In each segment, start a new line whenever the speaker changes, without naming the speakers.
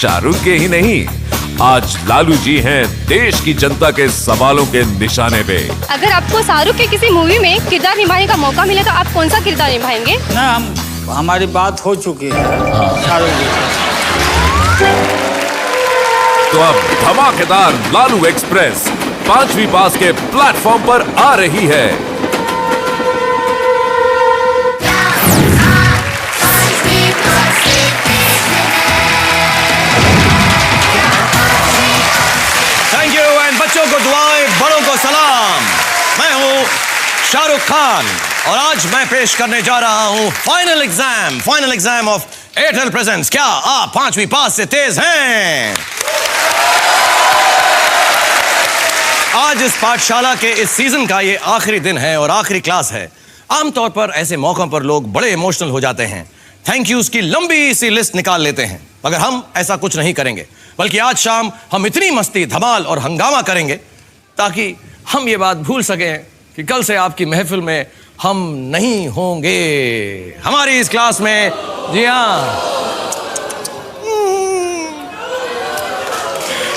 शाहरुख के ही नहीं, आज लालू जी हैं देश की जनता के सवालों के निशाने पे।
अगर आपको शाहरुख के किसी मूवी में किरदार निभाने का मौका मिले तो आप कौन सा किरदार निभाएंगे?
ना, हमारी बात हो चुकी है शाहरुख जी।
तो अब धमाकेदार लालू एक्सप्रेस 5वीं पास के प्लेटफॉर्म पर आ रही है।
थैंक यू एंड बच्चों को दुआएं, बड़ों को सलाम। मैं हूं शाहरुख खान और आज मैं पेश करने जा रहा हूं final exam of Airtel presents. क्या आप 5वीं पास से तेज हैं? आज इस पाठशाला के इस सीजन का ये आखिरी दिन है और आखिरी क्लास है। आमतौर पर ऐसे मौकों पर लोग बड़े इमोशनल हो जाते हैं, थैंक यूज की लंबी सी लिस्ट निकाल लेते हैं, मगर हम ऐसा कुछ नहीं करेंगे। बल्कि आज शाम हम इतनी मस्ती, धमाल और हंगामा करेंगे ताकि हम ये बात भूल सकें कि कल से आपकी महफिल में हम नहीं होंगे। हमारी इस क्लास में, जी हाँ,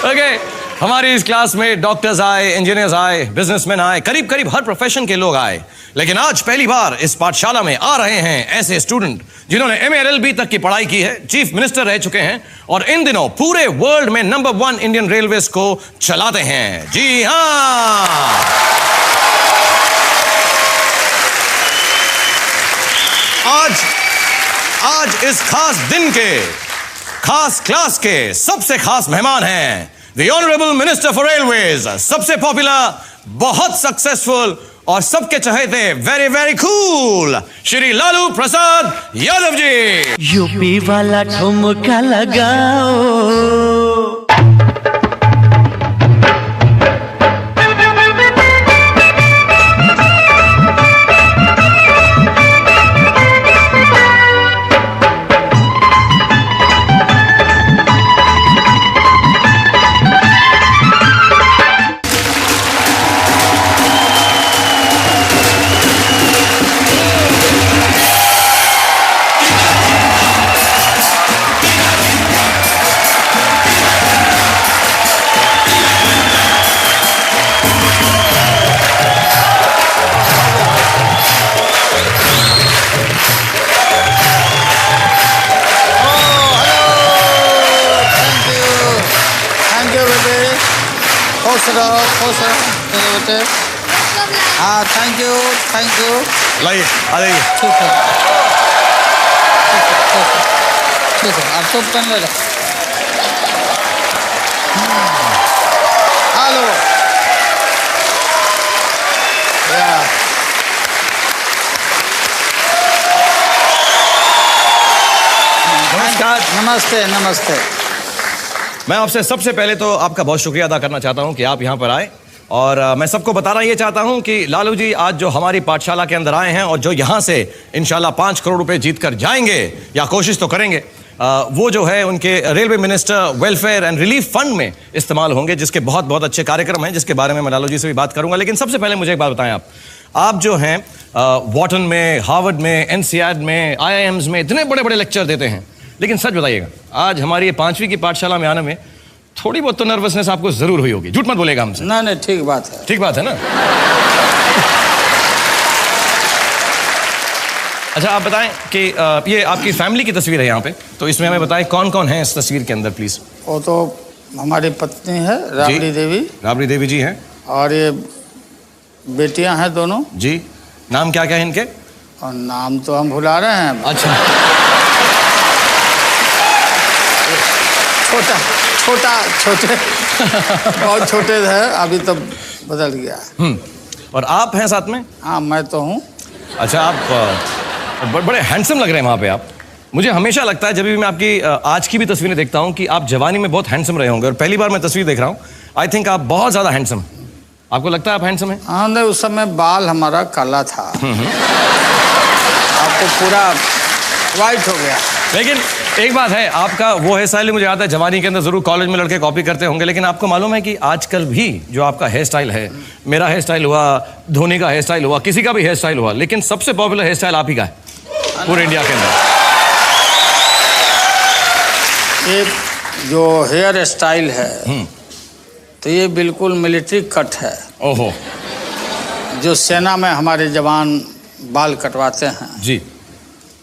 ओके, हमारी इस क्लास में डॉक्टर्स आए, इंजीनियर्स आए, बिजनेसमैन आए, करीब करीब हर प्रोफेशन के लोग आए। लेकिन आज पहली बार इस पाठशाला में आ रहे हैं ऐसे स्टूडेंट जिन्होंने MA LLB तक की पढ़ाई की है, चीफ मिनिस्टर रह चुके हैं और इन दिनों पूरे वर्ल्ड में नंबर 1 इंडियन रेलवेज को चलाते हैं। जी हाँ, आज इस खास दिन के, खास क्लास के सबसे खास मेहमान हैं The Honorable Minister for Railways, सबसे पॉपुलर, बहुत सक्सेसफुल और सबके चहेते, very very cool, Shri Lalu Prasad Yadav ji.
UP वाला ठुमका लगाओ,
बेटे। हाँ, थैंक यू।
लाइए, आ जाइए।
ठीक है, आप तो पेन ले लो। हेलो,
नमस्कार।
नमस्ते।
मैं आपसे सबसे पहले तो आपका बहुत शुक्रिया अदा करना चाहता हूं कि आप यहां पर आए और मैं सबको बताना ये चाहता हूं कि लालू जी आज जो हमारी पाठशाला के अंदर आए हैं और जो यहां से इंशाल्लाह 5 करोड़ रुपए जीत कर जाएंगे या कोशिश तो करेंगे, वो जो है उनके railway minister welfare and relief fund में इस्तेमाल होंगे, जिसके बहुत बहुत अच्छे कार्यक्रम हैं, जिसके बारे में मैं लालू जी से भी बात करूंगा। लेकिन सबसे पहले मुझे एक बात बताएं, आप जो हैं वॉटन में, हार्वर्ड में, NCERT में, IIMs में इतने बड़े बड़े लेक्चर देते हैं, लेकिन सच बताइएगा आज हमारी 5वीं की पाठशाला में आने में थोड़ी बहुत तो नर्वसनेस आपको जरूर हुई होगी, झूठ मत बोलेगा हमसे।
नहीं, ठीक बात है।
ठीक बात है ना। अच्छा, आप बताएं कि ये आपकी फैमिली की तस्वीर है यहाँ पे, तो इसमें हमें बताएं कौन कौन है इस तस्वीर के अंदर प्लीज।
वो तो हमारी पत्नी है राबड़ी देवी।
राबड़ी देवी जी हैं
और ये बेटियां हैं दोनों
जी। नाम क्या क्या है इनके?
और नाम तो हम भुला रहे हैं।
अच्छा,
छोटे बहुत छोटे थे, अभी तो बदल गया।
और आप हैं साथ में?
हाँ, मैं तो हूँ।
अच्छा, आप बड़े हैंडसम लग रहे हैं वहाँ पे। आप, मुझे हमेशा लगता है जब भी मैं आपकी आज की भी तस्वीरें देखता हूँ कि आप जवानी में बहुत हैंडसम रहे होंगे, और पहली बार मैं तस्वीर देख रहा हूँ, आई थिंक आप बहुत ज़्यादा हैंडसम। आपको लगता है आप हैंडसम हैं?
हाँ, नहीं, उस समय बाल हमारा काला था, आपको पूरा वाइट हो गया।
लेकिन एक बात है, आपका वो हेयर स्टाइल मुझे आता है जवानी के अंदर जरूर कॉलेज में लड़के कॉपी करते होंगे, लेकिन आपको मालूम है कि आजकल भी जो आपका हेयर स्टाइल है, मेरा हेयर स्टाइल हुआ, धोनी का हेयर स्टाइल हुआ, किसी का भी हेयर स्टाइल हुआ, लेकिन सबसे पॉपुलर हेयर स्टाइल आप ही का है पूरे इंडिया के अंदर।
जो हेयर स्टाइल है तो ये बिल्कुल मिलिट्री कट है।
ओहो।
जो सेना में हमारे जवान बाल कटवाते हैं
जी।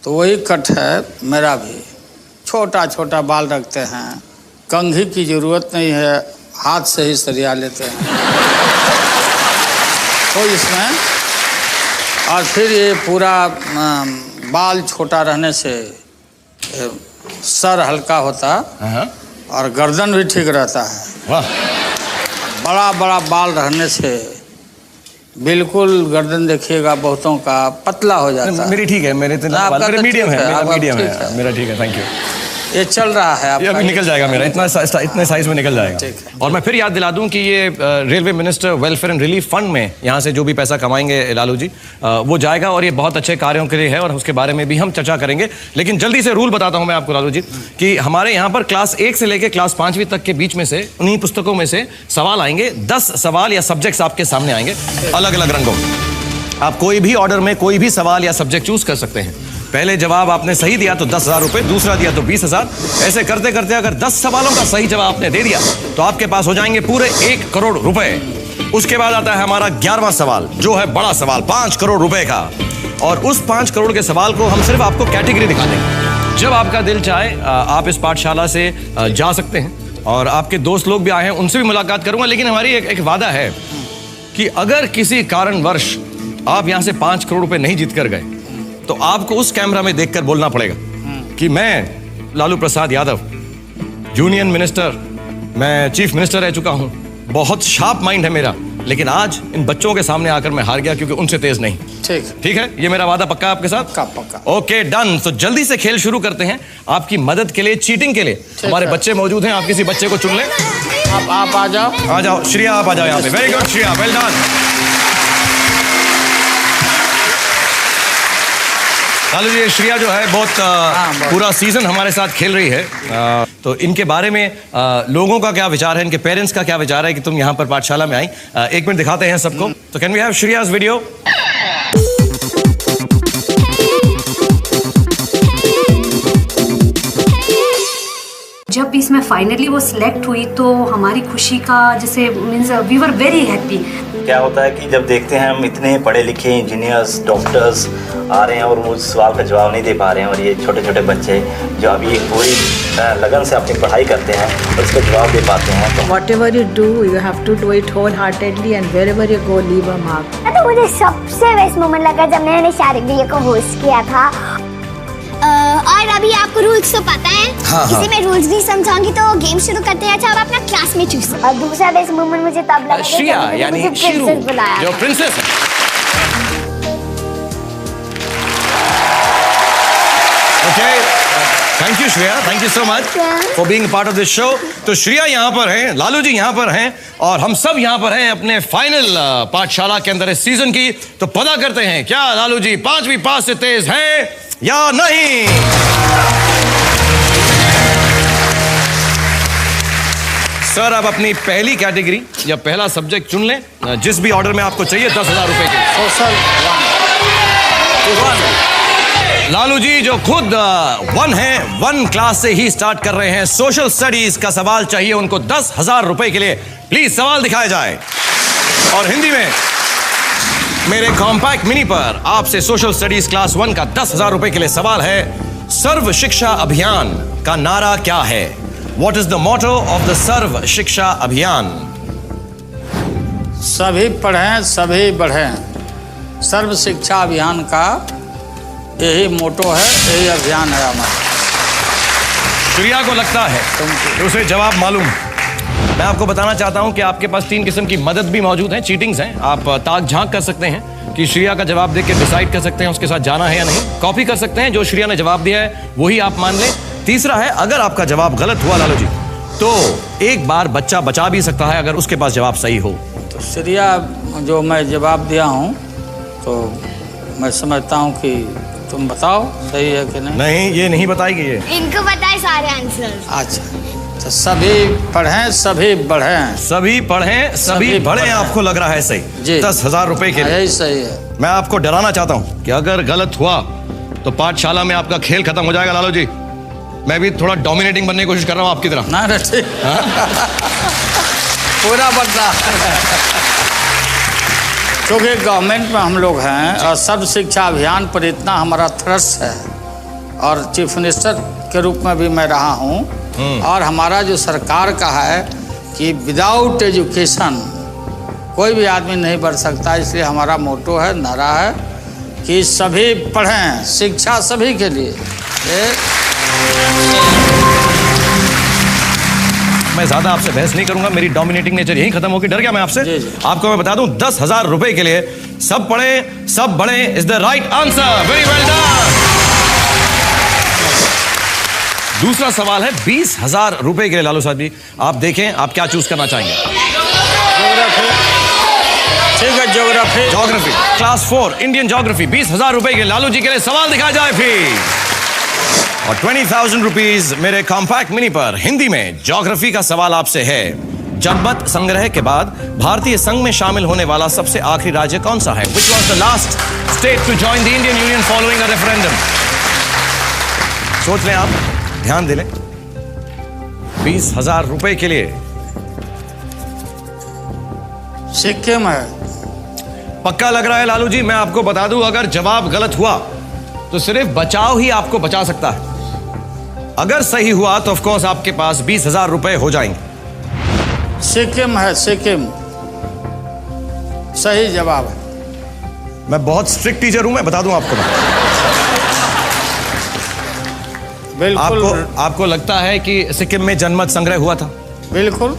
तो वही कट है मेरा भी। छोटा छोटा बाल रखते हैं, कंघी की जरूरत नहीं है, हाथ से ही सरिया लेते हैं। तो इसमें और फिर ये पूरा बाल छोटा रहने से सर हल्का होता और गर्दन भी ठीक रहता है।
वाह।
बड़ा बड़ा बाल रहने से बिल्कुल गर्दन देखिएगा बहुतों का पतला हो जाता है।
मेरी ठीक है, मेरे मीडियम है, मेरा मीडियम है, मेरा ठीक है, थैंक यू।
ये चल रहा है
ये अभी निकल जाएगा मेरा, इतने साइज में निकल जाएगा। और मैं फिर याद दिला दूं कि ये railway minister welfare and relief fund में यहाँ से जो भी पैसा कमाएंगे लालू जी वो जाएगा और ये बहुत अच्छे कार्यों के लिए है और उसके बारे में भी हम चर्चा करेंगे। लेकिन जल्दी से रूल बताता हूँ मैं आपको लालू जी कि हमारे यहाँ पर क्लास 1 से लेकर क्लास 5वीं तक के बीच में से उन्हीं पुस्तकों में से सवाल आएंगे। 10 सवाल या सब्जेक्ट्स आपके सामने आएंगे अलग अलग रंगों में। आप कोई भी ऑर्डर में कोई भी सवाल या सब्जेक्ट चूज कर सकते हैं। पहले जवाब आपने सही दिया तो 10,000 रुपए, दूसरा दिया तो 20,000। ऐसे करते करते अगर 10 सवालों का सही जवाब आपने दे दिया तो आपके पास हो जाएंगे पूरे 1 करोड़ रुपए। उसके बाद आता है हमारा 11वां सवाल जो है बड़ा सवाल 5 करोड़ रुपए का। और उस 5 करोड़ के सवाल को हम सिर्फ आपको कैटेगरी दिखा देंगे। जब आपका दिल चाहे आप इस पाठशाला से जा सकते हैं और आपके दोस्त लोग भी आए हैं उनसे भी मुलाकात करूंगा। लेकिन हमारी एक वादा है कि अगर किसी कारणवश आप यहां से 5 करोड़ रुपए नहीं जीत कर गए तो आपको उस कैमरा में देखकर बोलना पड़ेगा कि मैं लालू प्रसाद यादव यूनियन मिनिस्टर, मैं चीफ मिनिस्टर रह चुका हूं, बहुत शार्प माइंड है मेरा, लेकिन आज इन बच्चों के सामने आकर मैं हार गया क्योंकि उनसे तेज नहीं। ठीक है, ये मेरा वादा पक्का आपके साथ?
पक्का।
Okay done. तो जल्दी से खेल शुरू करते हैं। आपकी मदद के लिए, चीटिंग के लिए हमारे बच्चे मौजूद हैं। आप किसी बच्चे को चुन लें।
आप आ जाओ।
श्रेया आप आ जाओ यहाँ पे। Very good Shreya, well done. Lalu ji, Shreya जो है बहुत पूरा सीजन हमारे साथ खेल रही है। तो इनके बारे में लोगों का क्या विचार है, इनके पेरेंट्स का क्या विचार है कि तुम यहाँ पर पाठशाला में आई। 1 मिनट दिखाते हैं सबको। तो कैन वी हैव श्रेया's वीडियो?
जब इसमें फाइनली वो सिलेक्ट हुई तो हमारी खुशी का जैसे means we were very happy.
क्या होता है कि जब देखते हैं हम इतने पढ़े लिखे इंजीनियर्स, डॉक्टर्स आ रहे हैं और वो सवाल का जवाब नहीं दे पा रहे हैं, और ये छोटे छोटे बच्चे जो अभी पूरी लगन से अपनी पढ़ाई करते हैं और इसका जवाब दे पाते हैं। तो
Whatever you do, you have to do it wholeheartedly and wherever you go, leave a mark.
तो मुझे सबसे बेस्ट मोमेंट लगा जब मैंने शारिक भैया को होस्ट किया था। और अभी आपको रूल्स तो पता है। इसी में रूल्स भी समझाऊंगी तो गेम शुरू करते हैं। अच्छा, आप अपना क्लास में चूज। और दूसरा बेस्ट मोमेंट मुझे तब लगा
श्रेया यानी शीरू
बुलाया,
जो प्रिंसेस है। Okay, thank you Shreya, thank you so much for being part of this show. तो श्रेया यहाँ पर हैं, लालू जी यहाँ पर हैं और हम सब यहाँ पर हैं अपने फाइनल पाठशाला के अंदर इस सीजन की। तो पता करते हैं क्या लालू जी 5वीं पास से तेज हैं या नहीं। सर, आप अपनी पहली कैटेगरी या पहला सब्जेक्ट चुन लें जिस भी ऑर्डर में आपको चाहिए। 10,000 रुपए के
सोशल।
लालू जी जो खुद 1 है, 1 क्लास से ही स्टार्ट कर रहे हैं। सोशल स्टडीज का सवाल चाहिए उनको 10,000 रुपए के लिए। प्लीज सवाल दिखाया जाए। और हिंदी में मेरे कॉम्पैक्ट मिनी पर आपसे सोशल स्टडीज क्लास 1 का 10,000 रुपए के लिए सवाल है। सर्व शिक्षा अभियान का नारा क्या है? What is the motto of the सर्व शिक्षा अभियान?
सभी पढ़ें, सभी बढ़ें। सर्व शिक्षा अभियान का यही मोटो है, यही अभियान है हमारा।
श्रेया को लगता है कि उसे जवाब मालूम। मैं आपको बताना चाहता हूं कि आपके पास 3 किस्म की मदद भी मौजूद है, चीटिंग्स हैं। आप ताक झांक कर सकते हैं कि श्रेया का जवाब देकर डिसाइड कर सकते हैं उसके साथ जाना है या नहीं। कॉपी कर सकते हैं, जो श्रेया ने जवाब दिया है वही आप मान लें। तीसरा है, अगर आपका जवाब गलत हुआ लालू जी तो एक बार बच्चा बचा भी सकता है अगर उसके पास जवाब सही हो।
तो श्रेया जो मैं जवाब दिया हूँ तो मैं समझता हूँ कि तुम बताओ सही है कि नहीं।
नहीं, ये नहीं बताएगी ये।
इनको बताए सारे आंसर।
अच्छा, तो सभी पढ़ें, सभी बढ़ें।
सभी पढ़ें, सभी बढ़ें। आपको लग रहा है सही
जी।
10,000 रुपए के लिए
यही सही है।
मैं आपको डराना चाहता हूं कि अगर गलत हुआ तो पाठशाला में आपका खेल खत्म हो जाएगा लालू जी। मैं भी थोड़ा डोमिनेटिंग बनने की कोशिश कर रहा हूँ आपकी तरह।
ना ठीक पूरा बदला। क्योंकि गवर्नमेंट में हम लोग हैं और सर्व शिक्षा अभियान पर इतना हमारा थ्रस्ट है, और चीफ मिनिस्टर के रूप में भी मैं रहा हूँ, और हमारा जो सरकार का है कि विदाउट एजुकेशन कोई भी आदमी नहीं बढ़ सकता। इसलिए हमारा मोटो है, नारा है कि सभी पढ़ें, शिक्षा सभी के लिए।
मैं ज्यादा आपसे बहस नहीं करूंगा, मेरी डोमिनेटिंग नेचर यही खत्म होगी। डर गया मैं आपसे। आपको मैं बता दूं 10,000 रुपए के लिए सब पढ़े सब बढ़े is the right answer. Very well done. दूसरा सवाल है 20,000 रुपए के लिए। लालू साहब जी आप देखें आप क्या चूज करना चाहेंगे।
ठीक है, geography.
Geography class 4 Indian geography 20,000 रुपए के लालू जी के लिए सवाल दिखाया जाए फिर। और 20,000 रुपीज मेरे कॉम्पैक्ट मिनी पर। हिंदी में ज्योग्राफी का सवाल आपसे है, जनमत संग्रह के बाद भारतीय संघ में शामिल होने वाला सबसे आखिरी राज्य कौन सा है? Which was the last state to join the Indian Union following a referendum? सोच लें आप, ध्यान दे लें। 20,000 रुपए के लिए
सिक्किम है।
पक्का लग रहा है लालू जी? मैं आपको बता दूं अगर जवाब गलत हुआ तो सिर्फ बचाव ही आपको बचा सकता है। अगर सही हुआ तो ऑफ कोर्स आपके पास 20,000 रुपए हो जाएंगे।
सिक्किम है, सिक्किम सही जवाब है।
मैं बहुत स्ट्रिक्ट टीचर हूं, मैं बता दूं आपको।
बिल्कुल।
आपको लगता है कि सिक्किम में जनमत संग्रह हुआ था?
बिल्कुल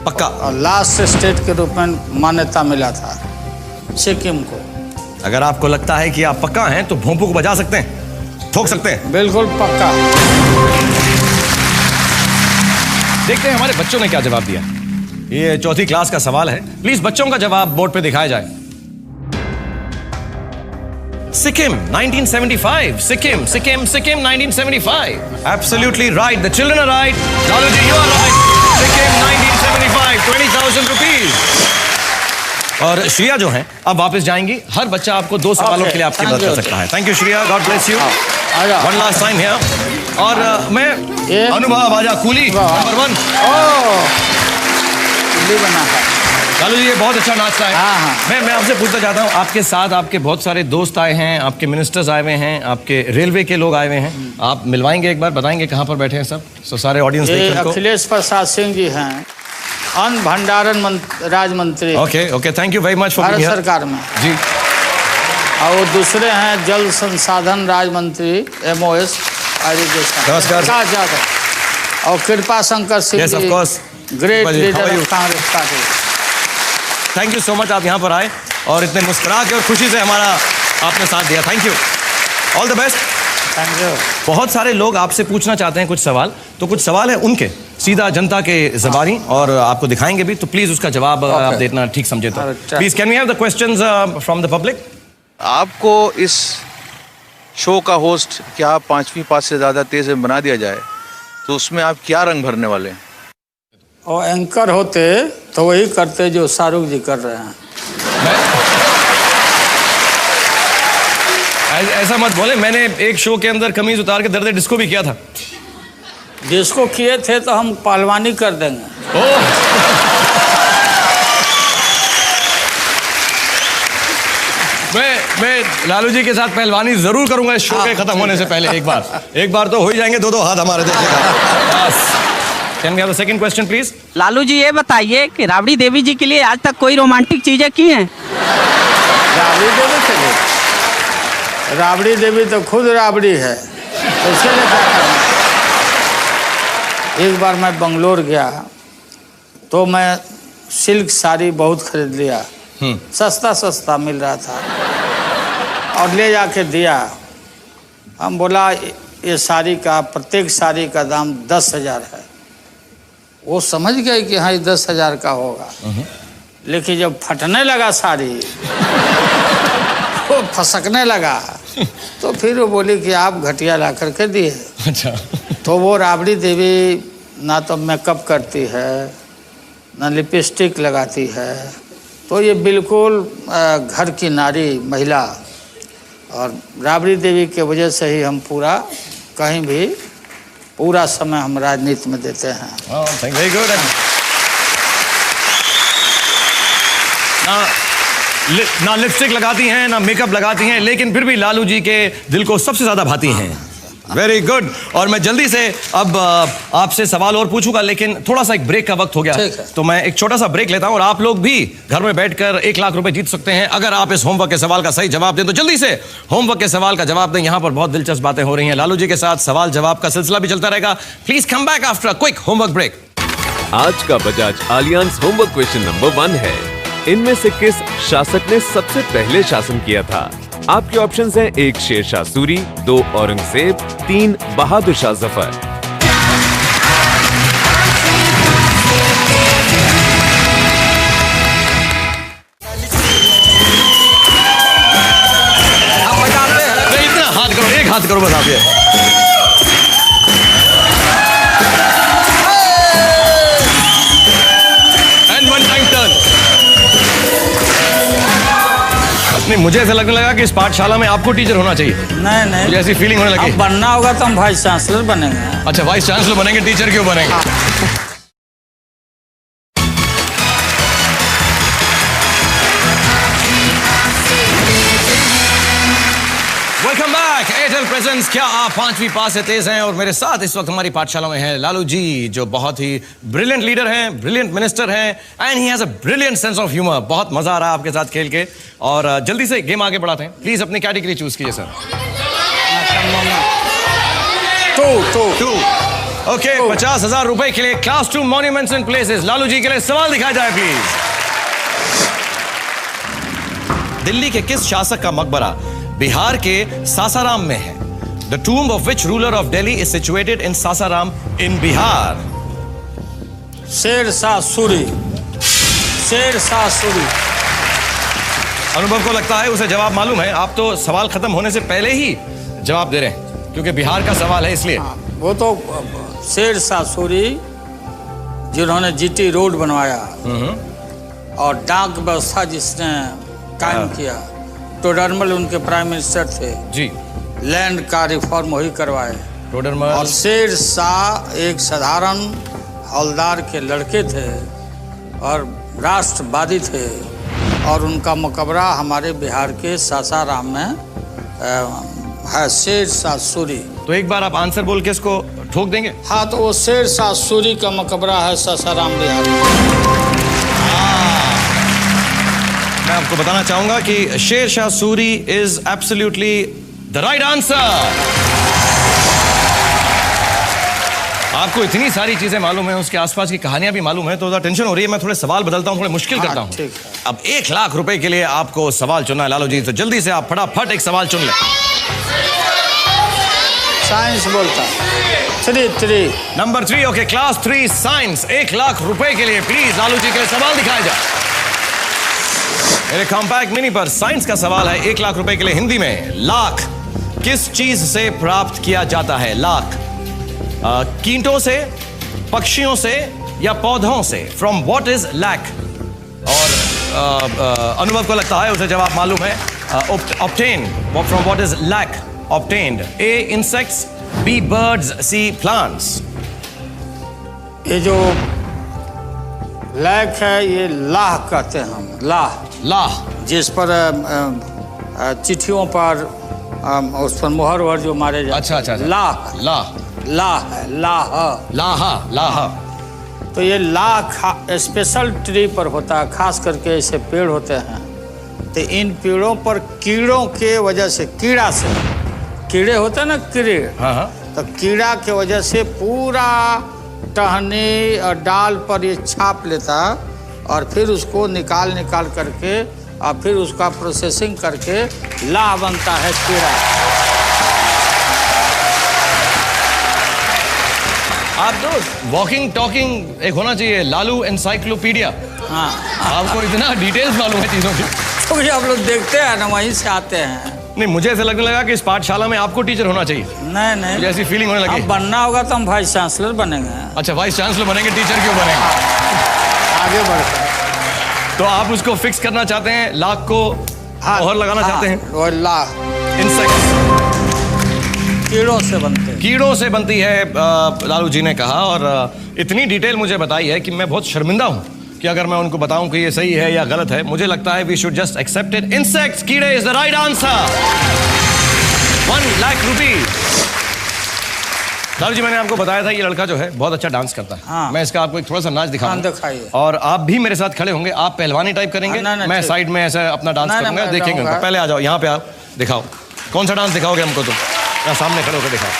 पक्का।
और लास्ट स्टेट के रूप में मान्यता मिला था सिक्किम को।
अगर आपको लगता है कि आप पक्का हैं तो भोंपू को बजा सकते हैं, ठोक सकते हैं।
बिल्कुल पक्का।
देखते हैं हमारे बच्चों ने क्या जवाब दिया। ये 4th क्लास का सवाल है, प्लीज बच्चों का जवाब बोर्ड पे दिखाया जाए। Sikkim 1975। Sikkim 1975। Absolutely right. The children are right. Lalu ji, you are right. Sikkim 1975. 20,000 rupees. और श्रिया जो हैं अब वापस जाएंगी। हर बच्चा आपको 2 सवालों के लिए आपकी मदद कर सकता है। Thank you Shriya, God bless you. One last time here. और मैं अनुभव आजा कूली नंबर 1
बना है।
लालू जी ये बहुत अच्छा नाचता है।
हाँ।
मैं आपसे पूछना चाहता हूँ, आपके साथ आपके बहुत सारे दोस्त आए हैं, आपके मिनिस्टर्स आए हुए हैं, आपके रेलवे के लोग आए हुए हैं। आप मिलवाएंगे एक बार, बताएंगे कहाँ पर बैठे हैं सब, so, सारे ऑडियंस देखें उनको।
अखिलेश प्रसाद सिंह जी हैं, अन्न भंडारण राज्य मंत्री।
Okay thank you very much for
Bharat सरकार में
जी।
और वो दूसरे हैं जल संसाधन राज्य मंत्री MOS इरिगेशन।
नमस्कार।
और Kripa Shankar Singh
ji,
great leader of Congress party.
Thank you so much, आप यहाँ पर आए और इतने मुस्कुरा के और खुशी से हमारा आपने साथ दिया। Thank you, all the best.
Thank you.
बहुत सारे लोग आपसे पूछना चाहते हैं कुछ सवाल, तो कुछ सवाल है उनके सीधा जनता के ज़बानी और आपको दिखाएंगे भी, तो प्लीज उसका जवाब आप देना ठीक समझे तो। Please can we have the questions from the public.
आपको इस शो का होस्ट क्या 5वीं पास से ज़्यादा तेज में बना दिया जाए तो उसमें आप क्या रंग भरने वाले हैं?
और एंकर होते तो वही करते जो शाहरुख जी कर रहे हैं।
ऐसा मत बोले, मैंने एक शो के अंदर कमीज उतार के दर्द डिस्को भी किया था।
डिस्को किए थे तो हम पहलवानी कर देंगे।
मैं लालू जी के साथ पहलवानी जरूर करूंगा इस शो के खत्म होने से पहले। एक बार तो हो ही जाएंगे 2-2 हाथ हमारे देखिएगा। Can we have the second question, please?
Lalu ji ये बताइए कि राबड़ी देवी जी के लिए आज तक कोई रोमांटिक चीजें की हैं?
राबड़ी देवी के लिए? राबड़ी देवी तो खुद राबड़ी है, तो उसके लिए क्या करना? एक बार मैं बंगलोर गया तो मैं सिल्क साड़ी बहुत खरीद लिया, सस्ता मिल रहा था और ले जाके दिया। हम बोला ये साड़ी का, प्रत्येक साड़ी का दाम 10,000 है। वो समझ गए कि हाँ ये 10,000 का होगा, लेकिन जब फटने लगा साड़ी वो फसकने लगा तो फिर वो बोली कि आप घटिया ला करके दिए।
अच्छा।
तो वो राबड़ी देवी ना तो मेकअप करती है ना लिपस्टिक लगाती है, तो ये बिल्कुल घर की नारी महिला, और राबड़ी देवी के वजह से ही हम पूरा कहीं भी पूरा समय हम राजनीति में देते हैं।
Very good. ना लिपस्टिक लगाती हैं, ना मेकअप लगाती हैं, लेकिन फिर भी लालू जी के दिल को सबसे ज्यादा भाती हैं। Very good. और मैं जल्दी से अब आपसे सवाल और पूछूंगा, लेकिन थोड़ा सा एक ब्रेक का वक्त हो गया, तो मैं एक छोटा सा ब्रेक लेता हूं। और आप लोग भी घर में बैठकर 1 लाख रुपए जीत सकते हैं अगर आप इस होमवर्क के सवाल का सही जवाब दें। तो जल्दी से होमवर्क के सवाल का जवाब दें। यहां पर बहुत दिलचस्प बातें हो रही हैं लालू जी के साथ। सवाल जवाब का सिलसिला भी चलता रहेगा। Please come back after a quick homework break.
आज का Bajaj Allianz homework question number 1 है, इनमें से किस शासक ने सबसे पहले शासन किया था? आपके ऑप्शंस हैं 1 शेरशाह सूरी, 2 औरंगजेब, 3 बहादुर शाह जफर।
इतना हाथ करो, एक हाथ करो बस आप। ये नहीं, मुझे ऐसा लगने लगा कि इस पाठशाला में आपको टीचर होना चाहिए।
नहीं
मुझे ऐसी फीलिंग होने लगी।
अब बनना होगा तो हम वाइस चांसलर बनेंगे।
अच्छा, वाइस चांसलर बनेंगे, टीचर क्यों बनेंगे? Welcome back. एयरटेल प्रेजेंस क्या आप 5वीं पास से तेज हैं? और मेरे साथ इस वक्त हमारी पाठशाला में है लालू जी, जो बहुत ही ब्रिलियंट लीडर हैं, ब्रिलियंट मिनिस्टर हैं, and he has a brilliant sense of humour. बहुत मजा आ रहा है आपके साथ खेल के। और जल्दी से गेम आगे बढ़ाते हैं। प्लीज अपनी कैटेगरी चूज कीजिए सर। टू। ओके, 50,000 रुपए के लिए class 2 monuments and places. Lalu ji के लिए सवाल दिखाया जाए प्लीज। दिल्ली के किस शासक का मकबरा बिहार के सासाराम में है? The tomb of which ruler of Delhi is situated in Sasaram in Bihar?
Sher Shah Suri. Sher Shah Suri.
अनुभव को लगता है उसे जवाब मालूम है। आप तो सवाल खत्म होने से पहले ही जवाब दे रहे हैं, क्योंकि बिहार का सवाल है इसलिए।
वो तो शेरशाह सूरी जिन्होंने जीटी रोड बनवाया और डाक व्यवस्था जिसने कायम किया। टोडरमल उनके प्राइम मिनिस्टर थे
जी।
लैंड का रिफॉर्म वही करवाए।
टोडरमल।
और शेरशाह एक साधारण हवलदार के लड़के थे और राष्ट्रवादी थे, और उनका मकबरा हमारे बिहार के सासाराम में है, शेरशाह सूरी।
तो एक बार आप आंसर बोल के इसको ठोक देंगे?
हाँ, तो वो शेरशाह सूरी का मकबरा है सासाराम बिहार में।
मैं आपको बताना चाहूंगा कि Sher Shah Suri is absolutely the right answer. आपको इतनी सारी चीजें मालूम है, उसके आसपास की कहानियां भी मालूम है, तो टेंशन हो रही है। मैं थोड़े सवाल बदलता हूं, थोड़े मुश्किल करता हूं। अब 1 लाख रुपए के लिए आपको सवाल चुनना है लालू जी, तो जल्दी से आप फटाफट एक सवाल चुन लें।
साइंस बोलता 3
number 3। Okay, class 3 science. 1 lakh रुपए के लिए प्लीज लालू जी के लिए सवाल दिखाया जाए। मेरे कॉम्पैक्ट मिनी पर साइंस का सवाल है 1 लाख रुपए के लिए। हिंदी में लाख किस चीज से प्राप्त किया जाता है? लाख कीटों से, पक्षियों से या पौधों से? From what is lac? और अनुभव को लगता है उसे जवाब मालूम है। Obtain from what is lac? Obtained. A insects, B birds, C plants.
ये जो लैक है ये लाह कहते हैं हम। लाह जिस पर चिट्ठियों पर उस पर मोहर वहर जो मारे जाते।
अच्छा। लाह।
तो ये लाह स्पेशल ट्री पर होता है, खास करके ऐसे पेड़ होते हैं। तो इन पेड़ों पर कीड़ों के वजह से, कीड़े होते हैं ना, कीड़े। तो कीड़ा के वजह से पूरा टहनी और डाल पर ये छाप लेता, और फिर उसको निकाल करके और फिर उसका प्रोसेसिंग करके लाह बनता है कीड़ा।
आप तो वॉकिंग टॉकिंग एक होना चाहिए, लालू एनसाइक्लोपीडिया।
हाँ,
आपको इतना डिटेल्स मालूम है चीजों की।
तो आप लोग देखते हैं ना, वहीं से आते हैं।
नहीं, मुझे ऐसा लगने लगा कि इस पाठशाला में आपको टीचर होना चाहिए।
नहीं,
मुझे ऐसी फीलिंग होने लगी।
अब बनना होगा तो हम वाइस चांसलर बनेंगे।
अच्छा, वाइस चांसलर बनेंगे, टीचर क्यों बनेंगे?
आगे बढ़कर
तो आप उसको फिक्स करना चाहते हैं, लाख को मोहर लगाना चाहते हैं?
और लाख
इंसेक्ट्स।
कीड़ों से बनते हैं।
कीड़ों से बनती है, लालू जी ने कहा। और इतनी डिटेल मुझे बताई है कि मैं बहुत शर्मिंदा हूं कि अगर मैं उनको बताऊं कि ये सही है या गलत है। मुझे लगता है we should just accept it. Insects, कीड़े is the right answer. 1 lakh rupees. Lalu ji, मैंने आपको बताया था ये लड़का जो है बहुत अच्छा डांस करता है।
हाँ।
मैं इसका आपको एक थोड़ा सा नाच दिखाऊंगा।
दिखाइए।
और आप भी मेरे साथ खड़े होंगे। आप पहलवानी टाइप करेंगे, मैं साइड में ऐसा अपना डांस करूंगा, देखेंगे उनको। पहले आ जाओ यहाँ पे, आप दिखाओ कौन सा डांस दिखाओगे हमको। तुम यहाँ सामने खड़े होकर दिखाओ।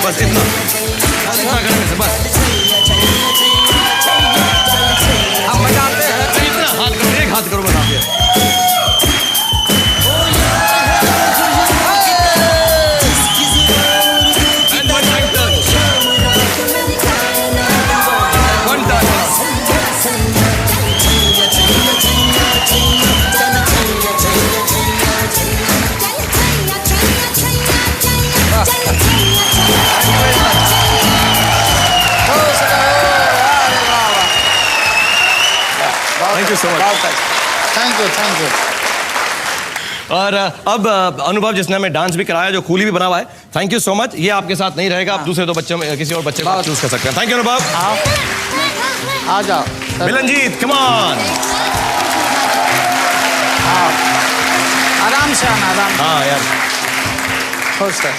बस इतना करने से बस हम बजाते हैं। इतना हाथ करो, एक हाथ करो, बना दिया। Thank you so much.
Thank you.
और अब अनुभव, जिसने हमें डांस भी कराया, जो कूली भी बना हुआ है, थैंक यू सो मच। ये आपके साथ नहीं रहेगा, आप दूसरे 2 बच्चों में किसी और बच्चे को चूज कर सकते हैं। थैंक यू अनुभव।
आ जाओ
मिलनजीत, कम ऑन।
आराम से आना, आराम।
हाँ यार,
खुश है।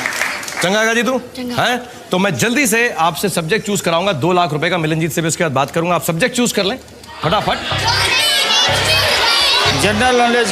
चंगा का जी तू है। तो मैं जल्दी से आपसे सब्जेक्ट चूज कराऊंगा 2 लाख रुपए का। मिलनजीत से भी उसके बाद बात करूंगा। आप सब्जेक्ट चूज कर लें फटाफट।
General knowledge.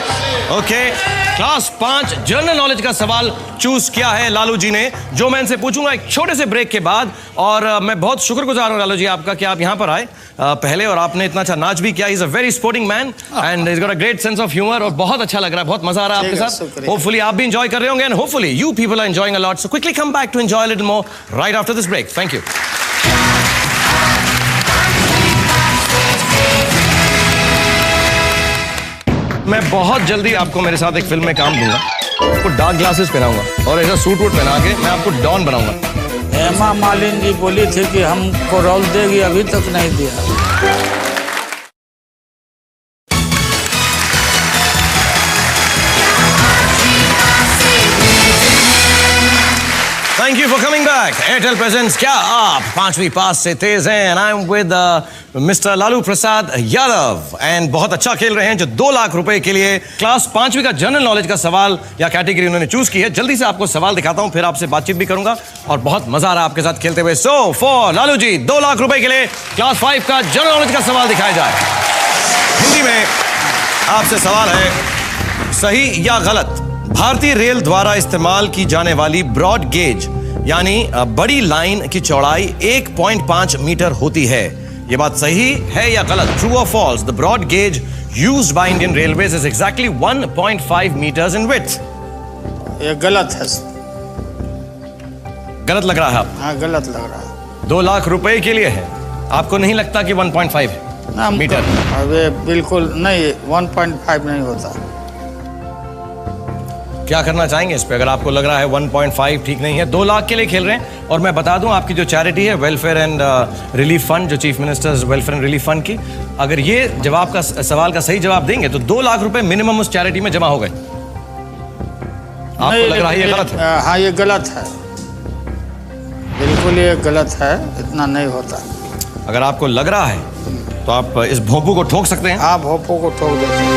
Okay, class 5 general knowledge का सवाल चूज किया है लालू जी ने, जो मैं इनसे पूछूंगा एक छोटे से ब्रेक के बाद। और मैं बहुत शुक्रगुजार हूं लालू जी आपका कि आप यहां पर आए पहले, और आपने इतना अच्छा नाच भी किया। Is a very sporting man and is got a great sense of humour. और बहुत अच्छा लग रहा है, बहुत मजा आ रहा है आपके साथ। होपफुली आप भी एंजॉय कर रहे होंगे, and hopefully you people are enjoying a lot. So quickly come back to enjoy a little more right after this break. Thank you. मैं बहुत जल्दी आपको मेरे साथ एक फिल्म में काम दूंगा। आपको डार्क ग्लासेस पहनाऊंगा और ऐसा सूट वूट पहना के मैं आपको डॉन बनाऊंगा।
हेमा मालिनी जी बोली थी कि हमको रोल देगी, अभी तक नहीं दिया।
Thank you for coming back. Airtel presents क्या आप 5वीं पास से तेज हैं, and I'm with Mr. Lalu Prasad Yadav, and बहुत अच्छा खेल रहे हैं, जो 2 लाख रुपए के लिए क्लास 5वीं का जनरल नॉलेज का सवाल या कैटेगरी उन्होंने चूज की है। जल्दी से आपको सवाल दिखाता हूं, फिर आपसे बातचीत भी करूंगा और बहुत मजा आ रहा है आपके साथ खेलते हुए। सो फॉर लालू जी, 2 लाख रुपए के लिए क्लास 5 का जनरल नॉलेज का सवाल दिखाया जाए। हिंदी में आपसे सवाल है, सही या गलत, भारतीय रेल द्वारा इस्तेमाल की जाने वाली ब्रॉड गेज यानी बड़ी लाइन की चौड़ाई 1.5 मीटर होती है। यह बात सही है या गलत? ट्रू और false? The broad gauge used by Indian railways is exactly 1.5 metres in width.
ये गलत है।
गलत लग रहा है आपको?
हाँ, गलत लग रहा है।
2 लाख रुपए के लिए है, आपको नहीं लगता कि 1.5 है मीटर?
अबे बिल्कुल नहीं, 1.5 नहीं होता।
क्या करना चाहेंगे इस पे? अगर आपको लग रहा है 1.5 ठीक नहीं है, 2 लाख के लिए खेल रहे हैं। और मैं बता दूं, आपकी जो चैरिटी है वेलफेयर एंड रिलीफ फंड, जो chief ministers welfare and relief fund की, अगर ये जवाब का सवाल का सही जवाब देंगे तो 2 लाख रुपए मिनिमम उस चैरिटी में जमा हो गए। आपको लग रहा है ये गलत है?
हाँ, ये गलत है, बिल्कुल ये गलत है, इतना नहीं होता।
अगर आपको लग रहा है तो आप इस भोंपू को ठोक सकते हैं।
हाँ, भोंपू को ठोक देते हैं।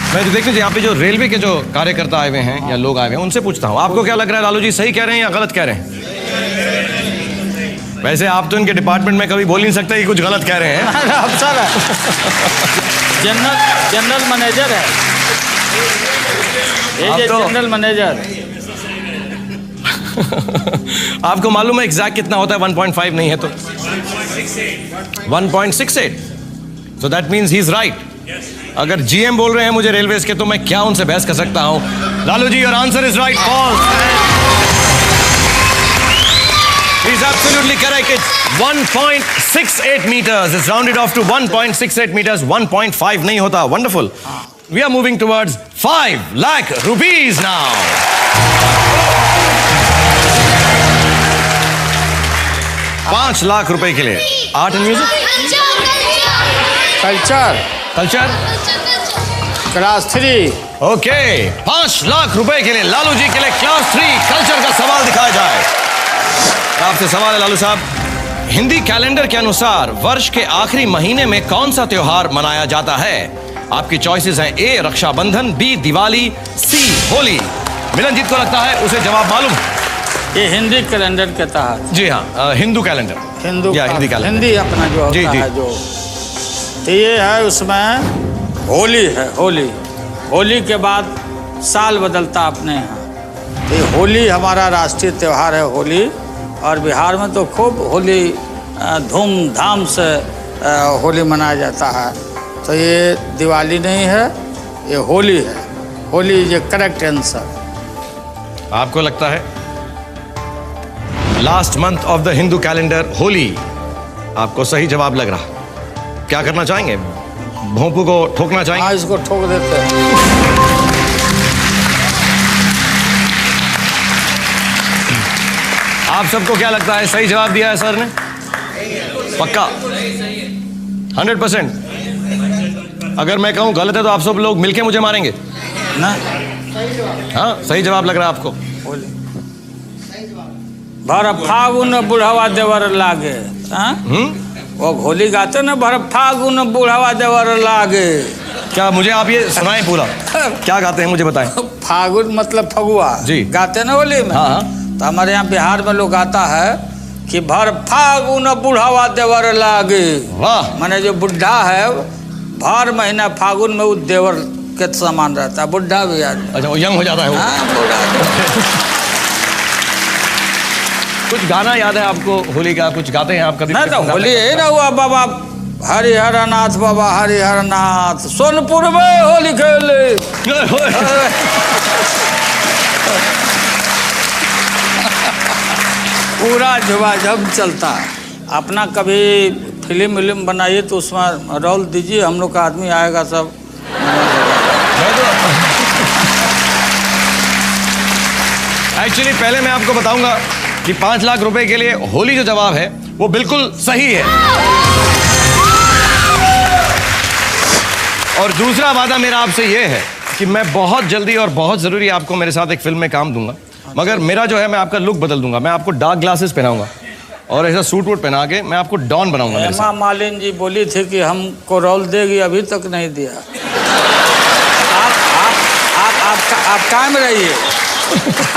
मैं तो देख लीजिए, यहाँ पे जो रेलवे के जो कार्यकर्ता आए हुए हैं या लोग आए हुए हैं, उनसे पूछता हूँ, आपको क्या लग रहा है लालू जी, सही कह रहे हैं या गलत कह रहे हैं? वैसे आप तो इनके डिपार्टमेंट में कभी बोल नहीं सकते कि कुछ गलत कह रहे हैं।
अफसर है, जनरल मैनेजर है, ये
तो
जनरल मैनेजर।
आपको मालूम है एग्जैक्ट कितना होता है? 1.5 नहीं है तो 1.68। So that means he is right. अगर जीएम बोल रहे हैं मुझे रेलवेज के, तो मैं क्या उनसे बहस कर सकता हूं? Lalu ji, your answer is right. False. He's absolutely correct. It's 1.68 meters. It's rounded off to 1.68 meters. 1.5 नहीं होता. Wonderful. We are moving towards 5 lakh rupees now. 5 lakh रुपए के लिए art and music, culture,
class 3।
Okay, 5 lakh रुपए के लिए लालू जी के लिए क्लास 3 कल्चर का सवाल दिखाया जाए। आपसे सवाल है लालू साहब, हिंदी कैलेंडर के अनुसार वर्ष के आखिरी महीने में कौन सा त्योहार मनाया जाता है? आपकी चॉइसेस हैं ए रक्षाबंधन, बी दिवाली, सी होली। मिलनजीत को लगता है उसे जवाब मालूम।
ये हिंदी कैलेंडर के तहत।
जी हाँ, हिंदू कैलेंडर,
हिंदी
कैलेंडर,
हिंदी अपना जो होता है जो, तो ये है उसमें होली है। होली के बाद साल बदलता अपने यहाँ। तो होली हमारा राष्ट्रीय त्यौहार है होली, और बिहार में तो खूब होली धूमधाम से होली मनाया जाता है। तो ये दिवाली नहीं है, ये होली है। Holi is A correct answer.
आपको लगता है last month of the Hindu calendar Holi आपको सही जवाब लग रहा? क्या करना चाहेंगे? भोंपू को ठोकना चाहेंगे?
हाँ, इसको ठोक देते हैं।
आप सबको क्या लगता है सही जवाब दिया है सर ने? पक्का 100%? अगर मैं कहूं गलत है तो आप सब लोग मिलके मुझे मारेंगे
ना?
हाँ, सही जवाब लग रहा है आपको?
भर फागुन बुढ़वा देवर लागे। वो होली गाते ना, भर फागुन बुढ़वा देवर लागे।
क्या मुझे आप ये सुनाएं पूरा? क्या गाते हैं मुझे बताएं।
फागुन मतलब फगुआ
जी,
गाते ना होली में।
हाँ।
तो हमारे यहाँ बिहार में लोग गाता है कि भर फागुन बुढ़वा देवर लागे।
वाह।
माने जो बुढ़ा है भर महीना फागुन में वो देवर के समान रहता है, बुढ़ा भी आदमी।
अच्छा, वो यंग हो जाता है वो।
हाँ, बुढ़ा।
कुछ गाना याद है आपको होली का? कुछ गाते हैं आप कभी?
नहीं तो होली है ना हुआ बाबा हरिहर नाथ, बाबा हरिहर नाथ सोनपुर में होली खेले। पूरा झुमाझम चलता है। अपना कभी फिल्म बनाइए तो उसमें रोल दीजिए, हम लोग का आदमी आएगा सब।
एक्चुअली पहले मैं आपको बताऊंगा कि 5 लाख रुपए के लिए होली जो जवाब है वो बिल्कुल सही है। और दूसरा वादा मेरा आपसे ये है कि मैं बहुत जल्दी और बहुत जरूरी आपको मेरे साथ एक फिल्म में काम दूंगा, मगर मेरा जो है मैं आपका लुक बदल दूंगा। मैं आपको डार्क ग्लासेस पहनाऊंगा और ऐसा सूट वूट पहना के मैं आपको डॉन बनाऊंगा।
हेमा मालिनी जी बोली थी कि हमको रोल देगी, अभी तक नहीं दिया। आप कायम रहिए।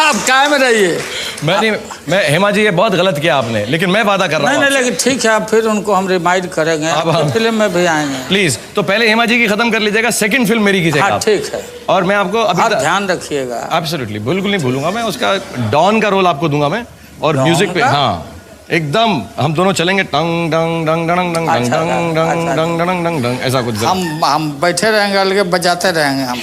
आप कायम रहिए।
मैं हेमा जी, ये बहुत गलत किया आपने, लेकिन मैं वादा कर रहा हूँ।
नहीं, लेकिन ठीक है, फिर उनको हम रिमाइंड करेंगे, अब फिल्म में भी आएंगे।
प्लीज, तो पहले हेमा जी की खत्म कर लीजिएगा, सेकंड फिल्म मेरी कीजिएगा।
हाँ, ठीक है।
और मैं आपको अभी
ध्यान रखिएगा।
एब्सोल्युटली, बिल्कुल नहीं भूलूंगा मैं। उसका डॉन का रोल आपको दूंगा मैं, और म्यूजिक पे हाँ एकदम हम दोनों चलेंगे टंग डंग डंग डंग डंग डंग डंग डंग डंग डंग डंग डंग, ऐसा कुछ।
हम बैठे रहेंगे, अलगे बजाते रहेंगे हम।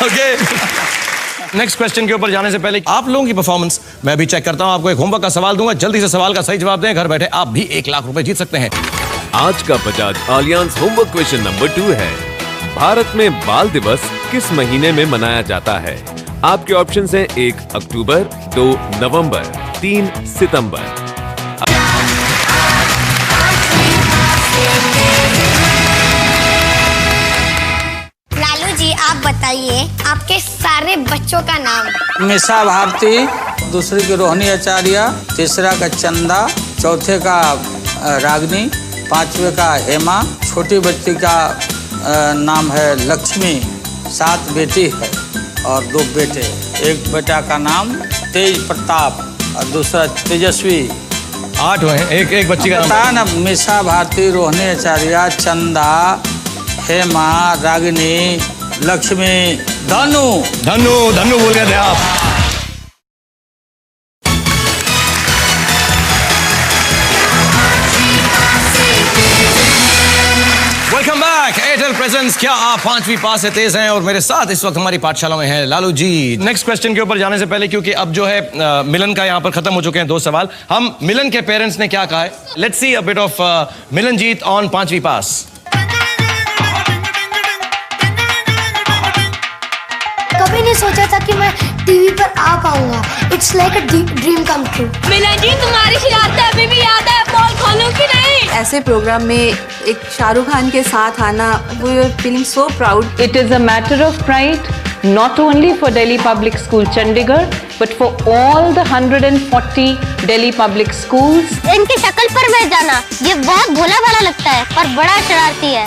ओके, नेक्स्ट क्वेश्चन के ऊपर जाने से पहले आप लोगों की परफॉर्मेंस मैं अभी चेक करता हूं। आपको एक होमवर्क का सवाल दूंगा, जल्दी से सवाल का सही जवाब दें, घर बैठे आप भी 1 लाख रुपए जीत सकते हैं।
आज का Bajaj Allianz homework question number 2 है, भारत में बाल दिवस किस महीने में मनाया जाता है? आपके ऑप्शंस हैं 1 अक्टूबर, 2 नवंबर, 3 सितंबर।
लालू जी, आप बताइए आपके सारे बच्चों का नाम।
मिसा भारती, दूसरी की रोहिणी आचार्य, तीसरा का चंदा, चौथे का रागनी, पांचवे का हेमा, छोटी बच्ची का नाम है लक्ष्मी, 7 बेटी है और 2 बेटे। एक बेटा का नाम तेज प्रताप और दूसरा तेजस्वी।
8 हुए हैं, एक बच्ची का
नाम ना, मिसा भारती, रोहिणी आचार्य, चंदा, हेमा, रागिनी, लक्ष्मी, धनु।
धनु बोल गए थे आप। वेलकम बैक, 8 वाइटल प्रेजेंस, क्या आप 5वीं पास से तेज हैं? और मेरे साथ इस वक्त हमारी पाठशाला में है लालू जी। नेक्स्ट क्वेश्चन के ऊपर जाने से पहले, क्योंकि अब जो है मिलन का यहाँ पर खत्म हो चुके हैं 2 सवाल, हम मिलन के पेरेंट्स ने क्या कहा है, let's see a bit of Milanjeet on 5वीं पास।
कभी नहीं सोचा था कि मैं टीवी पर आ पाऊंगा। It's like a dream come true.
Milan ji, तुम्हारी शरारतें अभी भी याद है, बॉल खोलूं कि नहीं?
ऐसे प्रोग्राम में एक शाहरुख खान के साथ आना, we are feeling so proud.
It is a matter of pride, not only for Delhi Public School Chandigarh, but for all the 140 Delhi public schools.
इनकी शक्ल पर मत जाना, ये बहुत भोला भाला लगता है पर बड़ा शरारती है।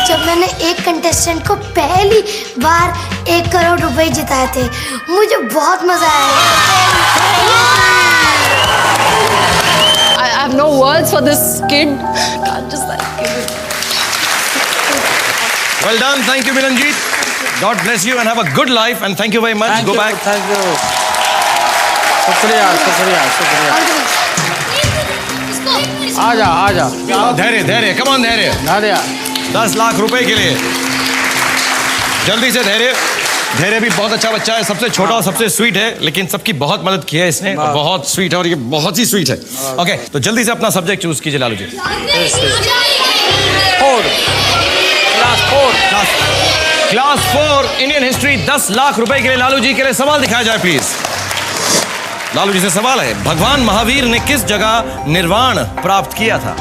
जब मैंने एक कंटेस्टेंट को पहली बार 1 करोड़ रुपए जिताए थे, मुझे बहुत मजा आया।
I have no words for this kid. Can't just give it.
Well done, thank you Milanjeet. God bless you and have a good life and thank you very much. Go back.
Thank you. शुक्रिया शुक्रिया शुक्रिया। आजा।
धैर्य, come on धैर्य। 10 लाख रुपए के लिए जल्दी से धैर्य भी बहुत अच्छा बच्चा है, सबसे छोटा और सबसे स्वीट है, लेकिन सबकी बहुत मदद की है इसने, बहुत स्वीट है और ये बहुत ही स्वीट है। ओके, तो जल्दी से अपना सब्जेक्ट चूज कीजिए Lalu ji. Class 4 Indian history, 10 lakh रुपए के लिए लालू जी के लिए सवाल दिखाया जाए प्लीज। लालू जी से सवाल है, भगवान महावीर ने किस जगह निर्वाण प्राप्त किया था?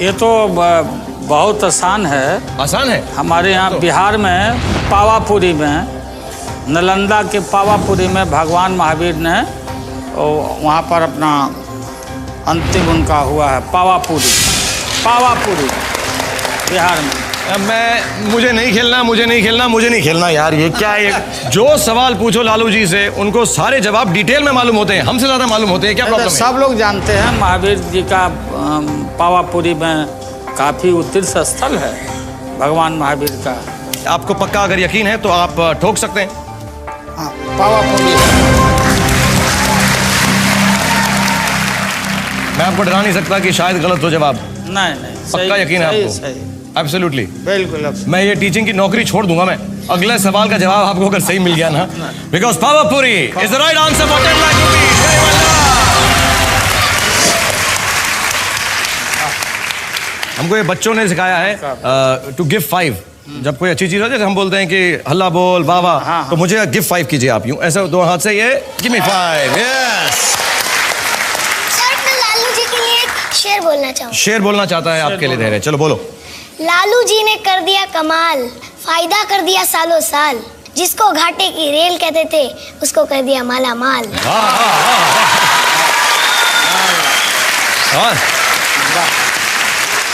ये तो बहुत आसान है।
आसान है?
हमारे यहाँ बिहार में पावापुरी में, नालंदा के पावापुरी में भगवान महावीर ने वहाँ पर अपना अंतिम उनका हुआ है। पावापुरी बिहार में।
मुझे नहीं खेलना यार, ये क्या है? जो सवाल पूछो लालू जी से उनको सारे जवाब डिटेल में मालूम होते हैं, हमसे ज्यादा मालूम होते हैं, क्या प्रॉब्लम है?
सब लोग जानते हैं महावीर जी का पावापुरी में काफी तीर्थ स्थल है भगवान महावीर का।
आपको पक्का अगर यकीन है तो आप ठोक सकते हैं।
हाँ, पावापुरी।
मैं आपको डरा नहीं सकता कि शायद गलत हो जवाब।
नहीं
पक्का यकीन है आपको? एब्सोल्युटली,
बिल्कुल।
मैं ये टीचिंग की नौकरी छोड़ दूंगा मैं अगले सवाल का जवाब आपको अगर सही मिल गया ना, because Pawapuri is the right answer for 10 lakh rupees. Very well done. हमको ये बच्चों ने सिखाया है टू गिव 5। जब कोई अच्छी चीज हो जैसे हम बोलते हैं कि हल्ला बोल वाह, तो मुझे गिव 5 कीजिए आप, यूं ऐसे 2 हाथ से, ये गिव मी 5। यस
सर, मैं लालू जी के लिए एक शेर बोलना चाहूँ।
शेर बोलना चाहता है आपके लिए धैर्य, चलो बोलो।
लालू जी ने कर दिया कमाल, फायदा कर दिया सालों साल, जिसको घाटे की रेल कहते थे उसको कर दिया माला माल।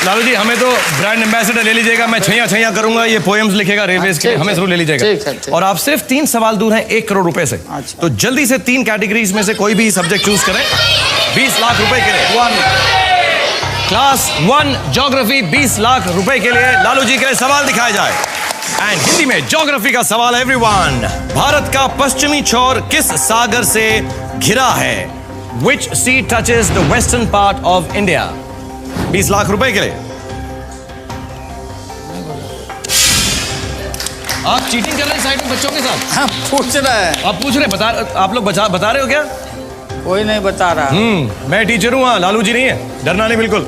लालू जी, हमें तो ब्रांड एम्बेसडर ले लीजिएगा, मैं छैया करूंगा, ये पोएम्स लिखेगा रेलवेज के, हमें जरूर ले लीजिएगा। और आप सिर्फ 3 सवाल दूर हैं 1 करोड़ रुपए से। तो जल्दी से 3 कैटेगरीज में से कोई भी सब्जेक्ट चूज करें, 20 लाख रुपए के लिए। क्लास 1 ज्योग्राफी, 20 लाख रुपए के लिए लालू जी के लिए सवाल दिखाया जाए। एंड हिंदी में ज्योग्राफी का सवाल है एवरीवन। भारत का पश्चिमी छोर किस सागर से घिरा है? Which sea touches the western part of India? 20 lakh रुपए के लिए। आप चीटिंग कर रहे हैं साइड में बच्चों के साथ?
हाँ, पूछ रहे हैं।
आप पूछ रहे, आप लोग बता रहे हो क्या?
कोई नहीं बता रहा।
मैं टीचर हूँ, लालू जी नहीं है, डरना नहीं बिल्कुल।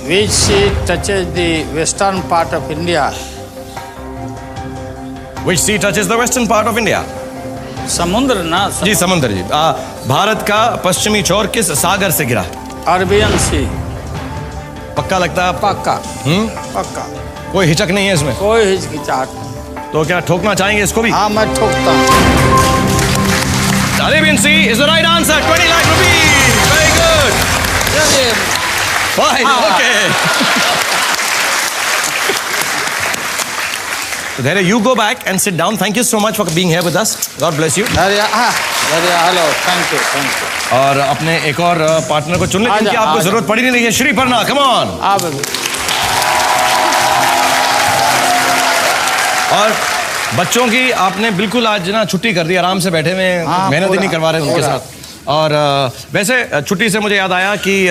Which sea touches the western part of India?
Which sea touches the western part of India?
समुद्र ना?
जी समुद्र जी। भारत का पश्चिमी छोर किस सागर से घिरा?
अरबियन सी।
पक्का लगता है?
पक्का।
पक्का, कोई हिचक नहीं है इसमें?
कोई हिचकिचाहट नहीं।
तो क्या ठोकना चाहेंगे इसको भी?
हाँ, मैं ठोकता हूँ।
Arabian Sea is the right answer. 20 lakh rupees. Very good. Fine. Okay. So Dharya, you go back and sit down. Thank you so much for being here with us. God bless you.
Dharya, hello. Thank you.
और अपने एक और partner को चुन लें क्योंकि आपको जरूरत पड़ी नहीं रही है। श्री परना, come on. और बच्चों की आपने बिल्कुल आज ना छुट्टी कर दी, आराम से बैठे हुए, मेहनत ही नहीं करवा रहे उनके साथ। और वैसे छुट्टी से मुझे याद आया कि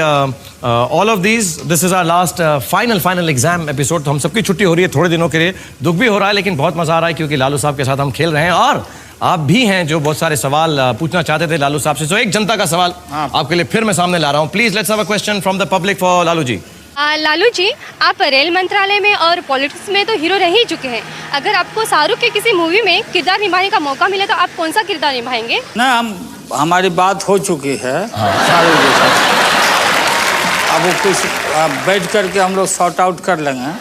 all of this is our last final exam episode. तो हम सबकी छुट्टी हो रही है थोड़े दिनों के लिए, दुख भी हो रहा है लेकिन बहुत मजा आ रहा है क्योंकि लालू साहब के साथ हम खेल रहे हैं और आप भी हैं जो बहुत सारे सवाल पूछना चाहते थे लालू साहब से। तो एक जनता का सवाल आपके लिए फिर मैं सामने ला रहा हूं। Please let's have a question from the public for Lalu ji.
Lalu ji, आप रेल मंत्रालय में और पॉलिटिक्स में तो हीरो रह ही चुके हैं। अगर आपको शाहरुख के किसी मूवी में किरदार निभाने का मौका मिले तो आप कौन सा किरदार निभाएंगे?
ना, हमारी बात हो चुकी है शाहरुख जी से। अब वो कुछ बैठ करके हम लोग सॉर्ट आउट कर लेंगे,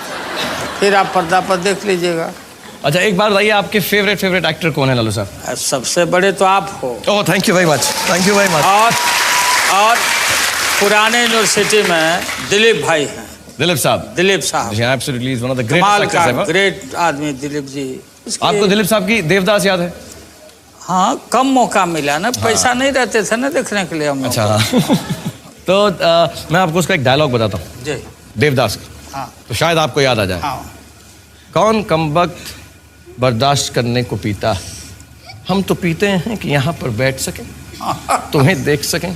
फिर आप पर्दा पर देख लीजिएगा।
अच्छा, एक बार बताइए आपके फेवरेट एक्टर कौन है लालू साहब?
सबसे बड़े तो आप हो।
Oh, thank you very much, thank you very much.
और पुराने यूनिवर्सिटी में दिलीप भाई हैं।
Dilip sahab absolutely is one of the greatest actors ever.
Great आदमी दिलीप जी।
आपको दिलीप साहब की देवदास याद है?
हाँ, कम मौका मिला ना, पैसा नहीं रहते थे ना देखने के लिए हम।
अच्छा तो मैं आपको उसका एक डायलॉग बताता हूँ
जी,
देवदास का।
हाँ।
तो शायद आपको याद आ जाए।
हाँ।
कौन कमबख्त बर्दाश्त करने को पीता, हम तो पीते हैं कि यहाँ पर बैठ सकें, तुम्हें देख सकें,